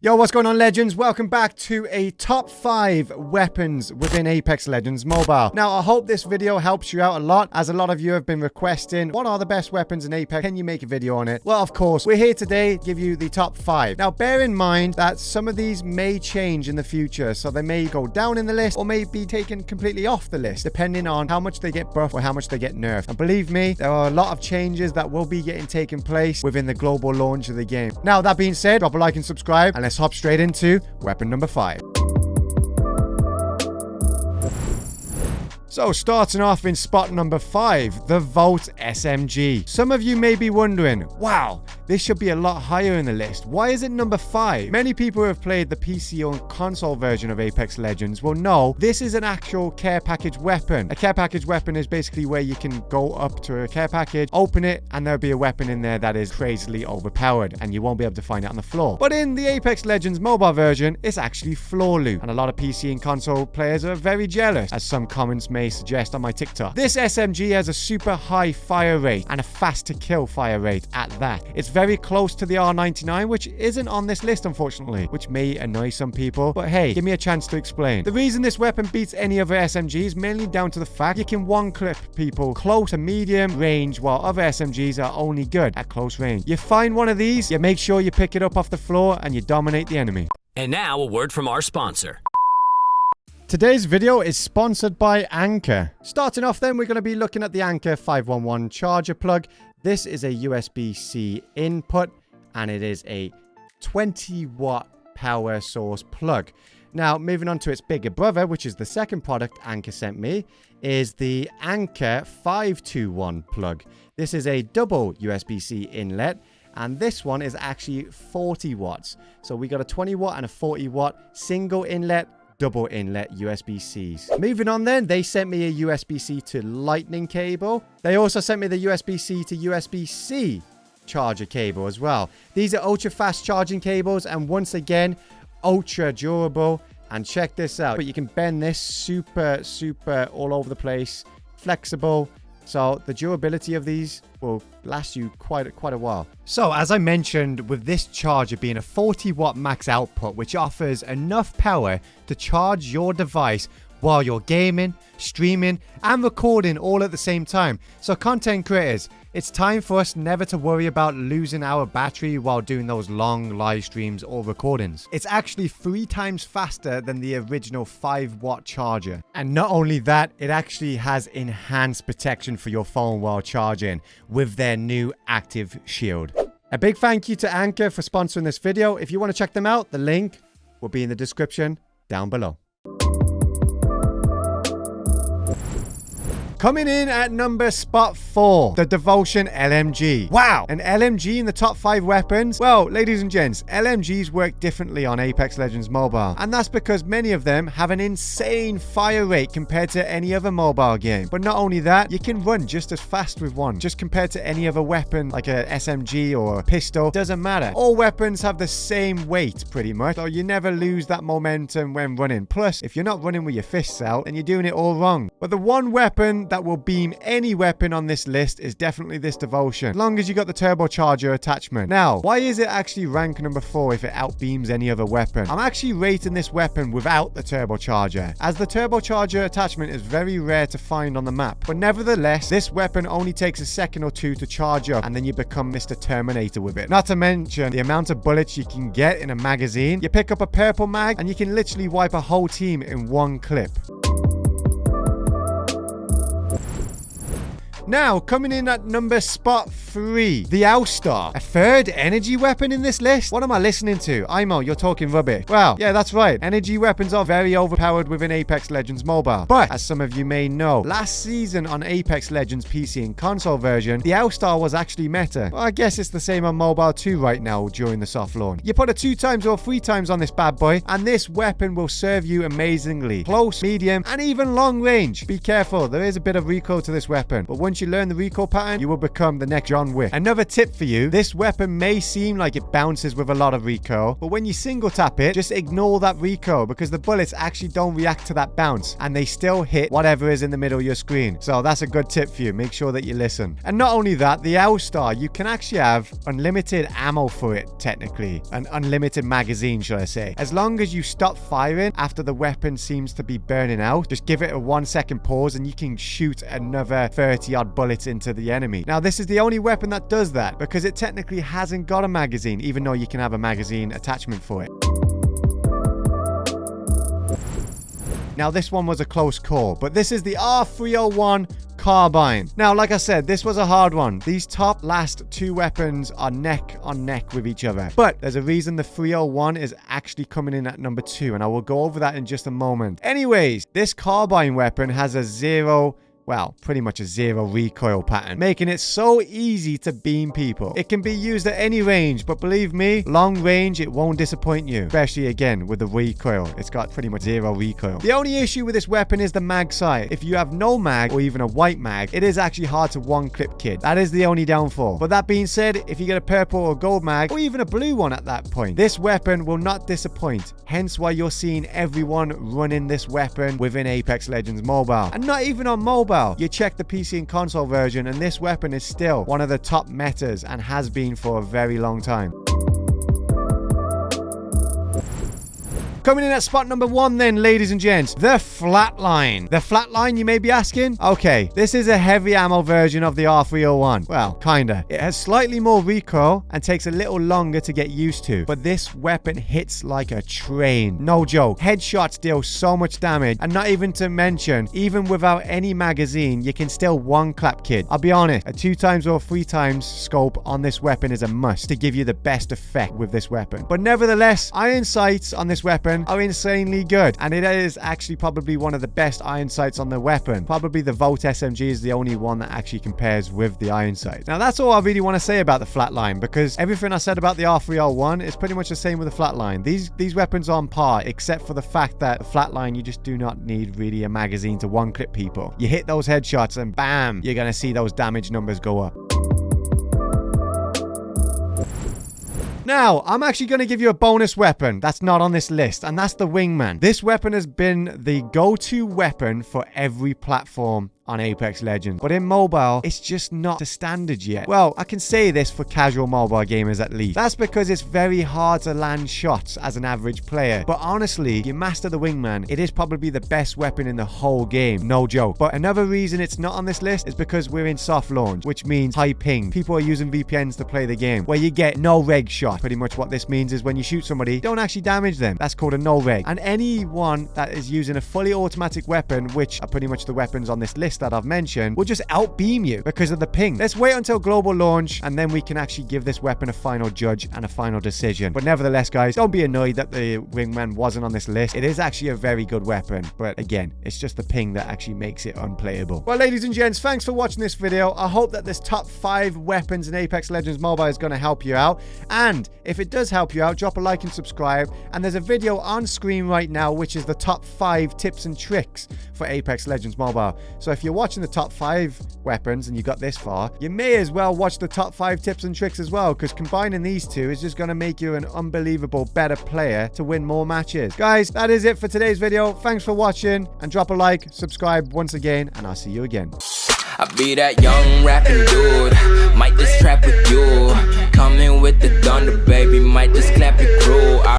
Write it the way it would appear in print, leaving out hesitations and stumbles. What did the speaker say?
Yo, what's going on, legends? Welcome back to a top 5 weapons within Apex Legends Mobile. Now, I hope this video helps you out a lot, as a lot of you have been requesting, what are the best weapons in Apex? Can you make a video on it? Well, of course, we're here today to give you the top 5. Now, bear in mind that some of these may change in the future, so they may go down in the list or may be taken completely off the list, depending on how much they get buffed or how much they get nerfed. And believe me, there are a lot of changes that will be taking place within the global launch of the game. Now, that being said, drop a like and subscribe, and let's hop straight into weapon number 5. So, starting off in spot number 5, the Volt SMG. Some of you may be wondering, wow, this should be a lot higher in the list. Why is it number 5? Many people who have played the PC or console version of Apex Legends will know this is an actual care package weapon. A care package weapon is basically where you can go up to a care package, open it, and there'll be a weapon in there that is crazily overpowered, and you won't be able to find it on the floor. But in the Apex Legends mobile version, it's actually floor loot, and a lot of PC and console players are very jealous, as some comments may suggest on my TikTok. This SMG has a super high fire rate and a fast to kill fire rate at that. It's very close to the R99, which isn't on this list, unfortunately, which may annoy some people, but hey, give me a chance to explain. The reason this weapon beats any other SMG is mainly down to the fact you can one-clip people close to medium range, while other SMGs are only good at close range. You find one of these, you make sure you pick it up off the floor, and you dominate the enemy. And now a word from our sponsor. Today's video is sponsored by Anker. Starting off then, we're going to be looking at the Anker 511 charger plug. This is a USB-C input, and it is a 20-watt power source plug. Now, moving on to its bigger brother, which is the second product Anker sent me, is the Anker 521 plug. This is a double USB-C inlet, and this one is actually 40 watts. So we got a 20 watt and a 40 watt single inlet, double inlet USB-Cs. Moving on then, they sent me a USB-C to lightning cable. They also sent me the USB-C to USB-C charger cable as well. These are ultra fast charging cables, and once again, ultra durable. And check this out, but you can bend this super all over the place, flexible. So the durability of these will last you quite a while. So as I mentioned, with this charger being a 40 watt max output, which offers enough power to charge your device while you're gaming, streaming, and recording all at the same time. So content creators, it's time for us never to worry about losing our battery while doing those long live streams or recordings. It's actually 3 times faster than the original 5 watt charger. And not only that, it actually has enhanced protection for your phone while charging with their new active shield. A big thank you to Anker for sponsoring this video. If you want to check them out, the link will be in the description down below. Coming in at number spot 4, the Devotion LMG. Wow, an LMG in the top 5 weapons? Well, ladies and gents, LMGs work differently on Apex Legends Mobile, and that's because many of them have an insane fire rate compared to any other mobile game. But not only that, you can run just as fast with one, just compared to any other weapon like a SMG or a pistol. Doesn't matter. All weapons have the same weight pretty much, so you never lose that momentum when running. Plus, if you're not running with your fists out, then you're doing it all wrong. But the one weapon that will beam any weapon on this list is definitely this Devotion, as long as you got the turbocharger attachment. Now, why is it actually rank number 4 if it outbeams any other weapon? I'm actually rating this weapon without the turbocharger, as the turbocharger attachment is very rare to find on the map. But nevertheless, this weapon only takes a second or two to charge up, and then you become Mr. Terminator with it. Not to mention the amount of bullets you can get in a magazine. You pick up a purple mag and you can literally wipe a whole team in one clip. Now, coming in at number spot 3, the All-Star. A third energy weapon in this list? What am I listening to? ImOw, you're talking rubbish. Well, yeah, that's right. Energy weapons are very overpowered within Apex Legends Mobile. But, as some of you may know, last season on Apex Legends PC and console version, the All-Star was actually meta. Well, I guess it's the same on mobile too right now during the soft launch. You put a 2 times or 3 times on this bad boy, and this weapon will serve you amazingly. Close, medium, and even long range. Be careful, there is a bit of recoil to this weapon, but once you learn the recoil pattern, you will become the next John on whiff. Another tip for you, this weapon may seem like it bounces with a lot of recoil, but when you single tap it, just ignore that recoil because the bullets actually don't react to that bounce and they still hit whatever is in the middle of your screen. So that's a good tip for you. Make sure that you listen. And not only that, the ImOw Star, you can actually have unlimited ammo for it, technically. An unlimited magazine, should I say. As long as you stop firing after the weapon seems to be burning out, just give it a 1-second pause and you can shoot another 30 odd bullets into the enemy. Now, this is the only weapon that does that because it technically hasn't got a magazine, even though you can have a magazine attachment for it. Now, this one was a close call, but this is the R301 carbine. Now, like I said, this was a hard one. These top last two weapons are neck on neck with each other, but there's a reason the 301 is actually coming in at number 2, and I will go over that in just a moment. Anyways, this carbine weapon has a pretty much a zero recoil pattern, making it so easy to beam people. It can be used at any range, but believe me, long range, it won't disappoint you, especially again with the recoil. It's got pretty much zero recoil. The only issue with this weapon is the mag size. If you have no mag or even a white mag, it is actually hard to one-clip kid. That is the only downfall. But that being said, if you get a purple or gold mag, or even a blue one at that point, this weapon will not disappoint. Hence why you're seeing everyone running this weapon within Apex Legends Mobile. And not even on mobile. You check the PC and console version and this weapon is still one of the top metas and has been for a very long time. Coming in at spot number 1 then, ladies and gents, the Flatline. The Flatline, you may be asking? Okay, this is a heavy ammo version of the R301. Well, kinda. It has slightly more recoil and takes a little longer to get used to, but this weapon hits like a train. No joke. Headshots deal so much damage, and not even to mention, even without any magazine, you can still one-clap kid. I'll be honest, a 2x or 3x scope on this weapon is a must to give you the best effect with this weapon. But nevertheless, iron sights on this weapon are insanely good, and it is actually probably one of the best iron sights on the weapon. Probably the Volt SMG is the only one that actually compares with the iron sight. Now, that's all I really want to say about the Flatline, because everything I said about the R301 is pretty much the same with the Flatline. These weapons are on par, except for the fact that the Flatline, you just do not need really a magazine to one-clip people. You hit those headshots and bam, you're gonna see those damage numbers go up. Now, I'm actually going to give you a bonus weapon that's not on this list, and that's the Wingman. This weapon has been the go-to weapon for every platform on Apex Legends, but in mobile, it's just not the standard yet. Well, I can say this for casual mobile gamers at least. That's because it's very hard to land shots as an average player, but honestly, if you master the Wingman, it is probably the best weapon in the whole game, no joke. But another reason it's not on this list is because we're in soft launch, which means high ping. People are using VPNs to play the game, where you get no reg shot. Pretty much what this means is when you shoot somebody, don't actually damage them. That's called a no reg. And anyone that is using a fully automatic weapon, which are pretty much the weapons on this list that I've mentioned, will just outbeam you because of the ping. Let's wait until global launch and then we can actually give this weapon a final judge and a final decision. But nevertheless, guys, don't be annoyed that the Wingman wasn't on this list. It is actually a very good weapon, but again, it's just the ping that actually makes it unplayable. Well, ladies and gents, thanks for watching this video. I hope that this top 5 weapons in Apex Legends Mobile is going to help you out, and if it does help you out, drop a like and subscribe. And there's a video on screen right now which is the top 5 tips and tricks for Apex Legends Mobile. So if you're watching the top 5 weapons and you got this far, you may as well watch the top 5 tips and tricks as well, because combining these two is just going to make you an unbelievable better player to win more matches. Guys, that is it for today's video. Thanks for watching, and drop a like, subscribe once again, and I'll see you again. I be that young rapping dude, might just trap with you. Coming with the thunder, baby, might just clap it crew.